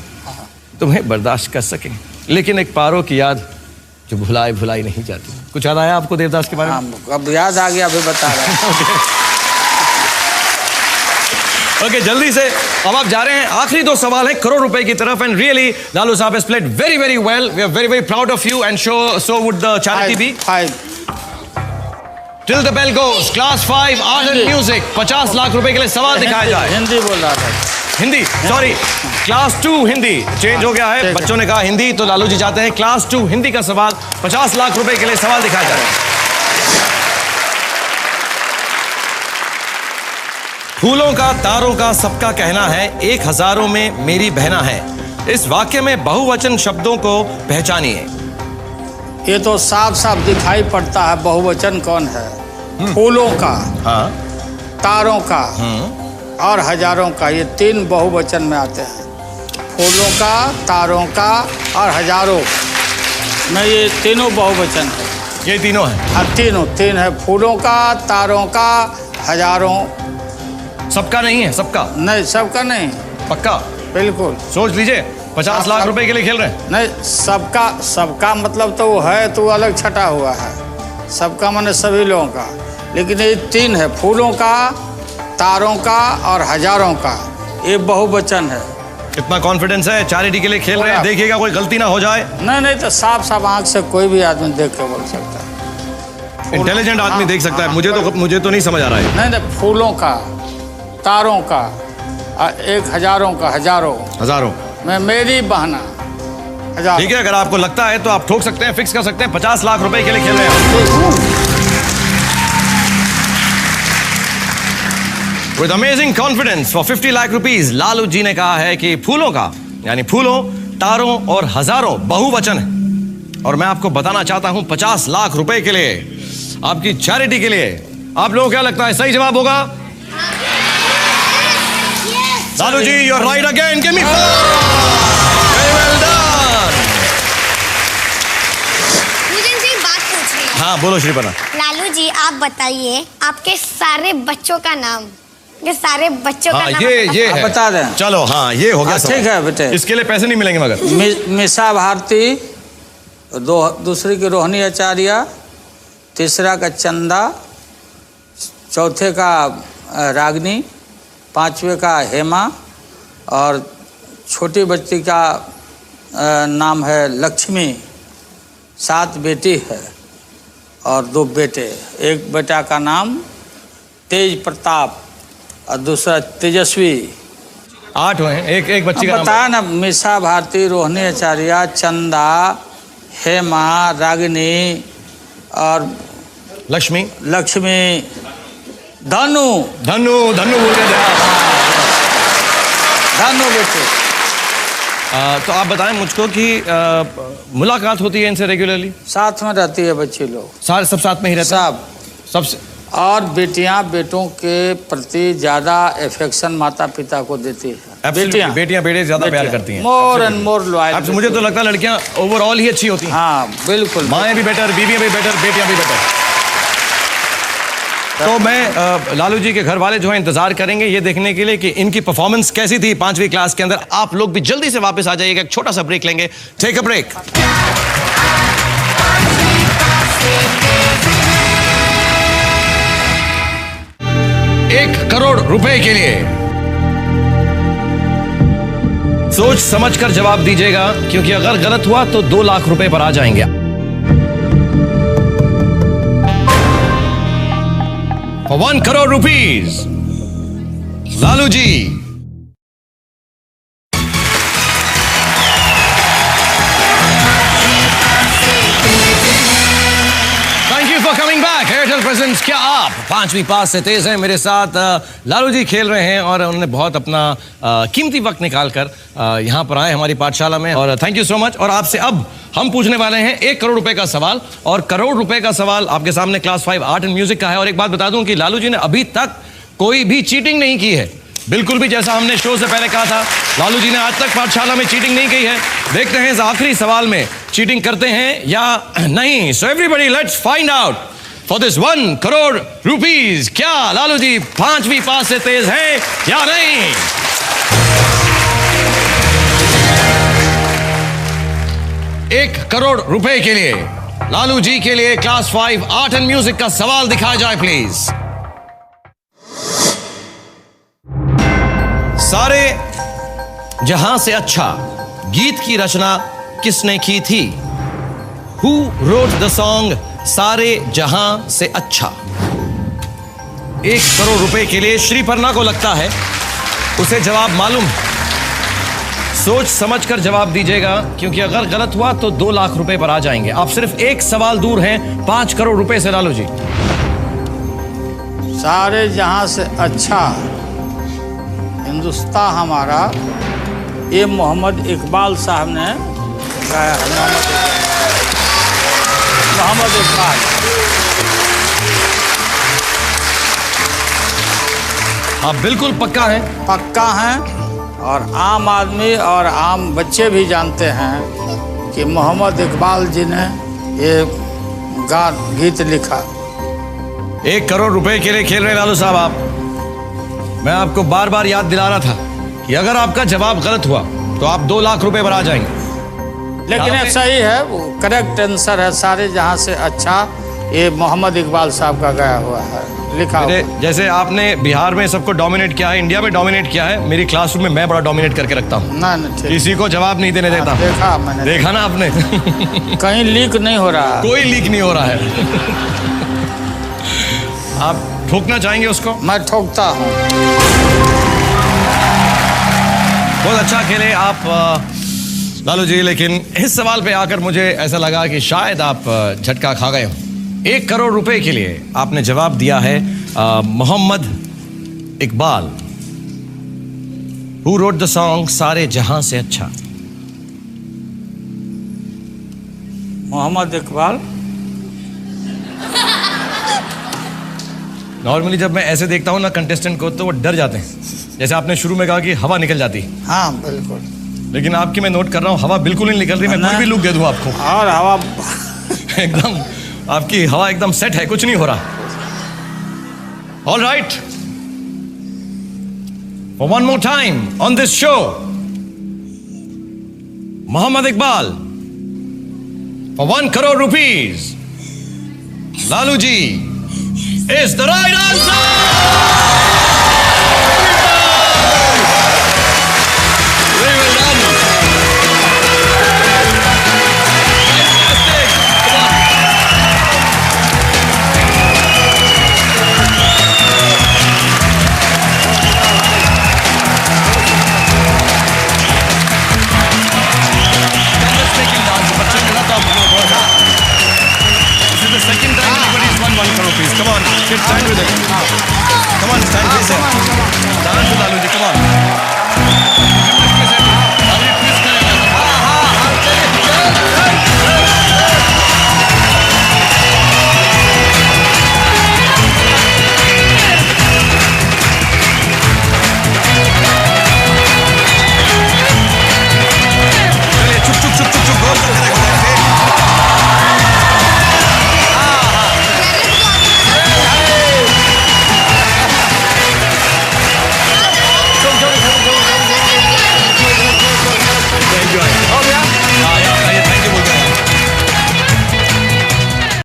तुम्हें बर्दाश्त कर सकें, लेकिन एक पारो की याद जो भुलाई नहीं जाती। कुछ याद आया आपको देवदास के बारे में?
अब याद आ गया, अभी बता रहा हूं।
ओके, जल्दी से अब आप जा रहे हैं, आखिरी 2 सवाल हैं करोड़ रुपए की तरफ। And really Lalu sahab has played very very well, we are very proud of you and so would the charity be.
5
till the bell goes, class 5 art and music, 50 lakh रुपए के लिए सवाल दिखाया जाए।
हिंदी बोल रहा था।
Hindi, sorry, class 2 Hindi change हो गया है, बच्चों ने कहा हिंदी, तो लालू जी चाहते हैं क्लास 2 हिंदी का सवाल, 50 लाख रुपए के लिए सवाल दिखाया जाए। फूलों का तारों का सबका कहना है, एक हजारों में मेरी बहना है, इस वाक्य में बहुवचन शब्दों को पहचानिए।
ये तो साफ साफ दिखाई पड़ता है बहुवचन कौन है। फूलों का,
हाँ,
तारों का और हजारों का, ये 3 बहुवचन में आते हैं। फूलों का, तारों का और हजारों में ये तीनों बहुवचन है।
ये तीनों है?
हाँ, तीन है। फूलों का, तारों का, हजारों।
सबका नहीं है? सबका
नहीं, सबका नहीं।
पक्का?
बिल्कुल।
सोच लीजिए, 50 लाख रुपए के लिए खेल रहे हैं।
नहीं, सबका मतलब तो वो है तो अलग छटा हुआ है, सबका माने सभी लोगों का, लेकिन ये 3 है, फूलों का, तारों का और हजारों का, ये बहुवचन है।
कितना कॉन्फिडेंस है, चैरिटी के लिए खेल रहे हैं, देखिएगा कोई गलती ना हो जाए।
नहीं तो साफ आंख से कोई भी आदमी देख के बोल सकता है।
इंटेलिजेंट आदमी देख सकता है। मुझे तो नहीं समझ आ रहा है।
नहीं, फूलों का, तारों का और एक हजारों का, हजारों में मेरी बहना।
ठीक है, अगर आपको लगता है तो आप ठोक सकते हैं, फिक्स कर सकते हैं। 50 लाख रुपए के लिए खेल रहे हैं। With amazing confidence for 50 lakh rupees, Lalu ji ने कहा है कि फूलों का यानी फूलों, तारों और हजारों बहुवचन है। और मैं आपको बताना चाहता हूं 50 लाख रुपए के लिए, आपकी चैरिटी के लिए, आप लोगों को क्या लगता है सही जवाब होगा? Lalu ji, you're right again. Give me 4. Very well done.
पूजन जी, बात पूछनी है।
हाँ, बोलो श्रीपना।
लालू जी, आप बताइए आपके सारे बच्चों का नाम, ये सारे बच्चों का नाम
ये है। बता दें।
चलो, हाँ, ये हो गया।
ठीक है बेटे,
इसके लिए पैसे नहीं मिलेंगे मगर।
मिसा भारती, दूसरी की रोहिणी आचार्य, तीसरा का चंदा, चौथे का रागनी, 5वें का हेमा और छोटी बच्ची का नाम है लक्ष्मी। 7 बेटी है और 2 बेटे। एक बेटा का नाम तेज प्रताप और दूसरा तेजस्वी।
8 हुए हैं। एक बच्ची का
बताया ना, मिसा भारती, रोहिणी आचार्य, चंदा, हेमा, रागिनी और
लक्ष्मी,
धनु
बोल रहे थे।
धनु बेटे।
तो आप बताएं मुझको कि मुलाकात होती है इनसे रेगुलरली?
साथ में रहती है बच्चे लोग,
सारे सब साथ में ही रहते हैं? सबसे।
और बेटियां बेटों के प्रति ज्यादा अफेक्शन माता पिता को देती है।
बेटियां बेटे ज्यादा प्यार करती हैं।
More and more loyal.
मुझे तो लगता है लड़कियां ओवरऑल ही अच्छी होती हैं।
हाँ, बिल्कुल।
माएँ भी बेटर, बीवियां भी बेटर, बेटियां भी बेटर। तो मैं लालू जी के घर वाले जो है इंतजार करेंगे ये देखने के लिए कि इनकी परफॉर्मेंस कैसी थी 5वीं क्लास के अंदर। आप लोग भी जल्दी से वापस आ जाइएगा, एक छोटा सा ब्रेक लेंगे। Take a break. 1 करोड़ रुपए के लिए सोच समझकर जवाब दीजिएगा, क्योंकि अगर गलत हुआ तो 2 लाख रुपए पर आ जाएंगे। For 1 crore rupees, Lalu ji. Thank you for coming back. Airtel presents क्या आप 5वीं पास से तेज हैं। मेरे साथ लालू जी खेल रहे हैं और उन्होंने बहुत अपना कीमती वक्त निकालकर यहाँ पर आए हमारी पाठशाला में, और थैंक यू सो मच। और आपसे अब हम पूछने वाले हैं 1 करोड़ रुपए का सवाल, और करोड़ रुपए का सवाल आपके सामने क्लास 5 आर्ट एंड म्यूजिक का है। और एक बात बता दूं कि लालू जी ने अभी तक कोई भी चीटिंग नहीं की है, बिल्कुल भी, जैसा हमने शो से पहले कहा था। लालू जी ने आज तक पाठशाला में चीटिंग नहीं की है। देखते हैं इस आखिरी सवाल में चीटिंग करते हैं या नहीं। So everybody let's find out for this 1 crore rupees. क्या लालू जी 5वीं पास से तेज हैं या नहीं? 1 करोड़ रुपए के लिए लालू जी के लिए क्लास 5 आर्ट एंड म्यूजिक का सवाल दिखाया जाए प्लीज। सारे जहां से अच्छा गीत की रचना किसने की थी? Who wrote the song सारे जहां से अच्छा? 1 करोड़ रुपए के लिए श्रीपर्णा को लगता है उसे जवाब मालूम है। सोच समझकर जवाब दीजिएगा, क्योंकि अगर गलत हुआ तो 2 लाख रुपए पर आ जाएंगे। आप सिर्फ 1 सवाल दूर हैं 5 करोड़ रुपए से लालू जी।
सारे जहां से अच्छा हिंदुस्तान हमारा, ये मोहम्मद इकबाल साहब ने गाया है। मोहम्मद इकबाल।
आप बिल्कुल पक्का हैं?
पक्का हैं, और आम आदमी और आम बच्चे भी जानते हैं कि मोहम्मद इकबाल जी ने ये गीत लिखा।
1 करोड़ रुपए के लिए खेल रहे लालू साहब आप। मैं आपको बार बार याद दिला रहा था कि अगर आपका जवाब गलत हुआ तो आप 2 लाख रुपए पर आ जाएंगे।
लेकिन ये सही है, वो करेक्ट आंसर है। सारे जहां से अच्छा ये मोहम्मद इकबाल साहब का गाया हुआ है, लिखा हुआ।
जैसे आपने बिहार में सबको डोमिनेट किया है, इंडिया में डोमिनेट किया है, मेरी क्लासरूम में मैं बड़ा डोमिनेट करके रखता हूँ। किसी को जवाब नहीं देने देता।
देखा मैंने,
देखा ना आपने?
कहीं लीक नहीं हो रहा,
कोई लीक नहीं हो रहा है। आप ठोकना चाहेंगे उसको?
मैं ठोकता हूँ।
बहुत अच्छा खेले आप लालू जी, लेकिन इस सवाल पे आकर मुझे ऐसा लगा कि शायद आप झटका खा गए हो। 1 करोड़ रुपए के लिए आपने जवाब दिया है Mohammad Iqbal. Who wrote the song सारे जहां से अच्छा?
मोहम्मद इकबाल।
नॉर्मली जब मैं ऐसे देखता हूँ ना कंटेस्टेंट को, तो वो डर जाते हैं। जैसे आपने शुरू में कहा कि हवा निकल जाती।
हाँ बिल्कुल।
लेकिन आपकी मैं नोट कर रहा हूँ हवा बिल्कुल नहीं निकल रही। मैं कोई भी लुक दे दूँ आपको,
और हवा
एकदम आपकी हवा एकदम सेट है, कुछ नहीं हो रहा। All right, for one more time on this show, Mohammad Iqbal for 1 crore rupees, Lalu ji is the right answer! Very well done. Fantastic. Come on. बच्चे मिला था बहुत। This is the second time anybody's won 1 crore rupees. Come on, get stand with it.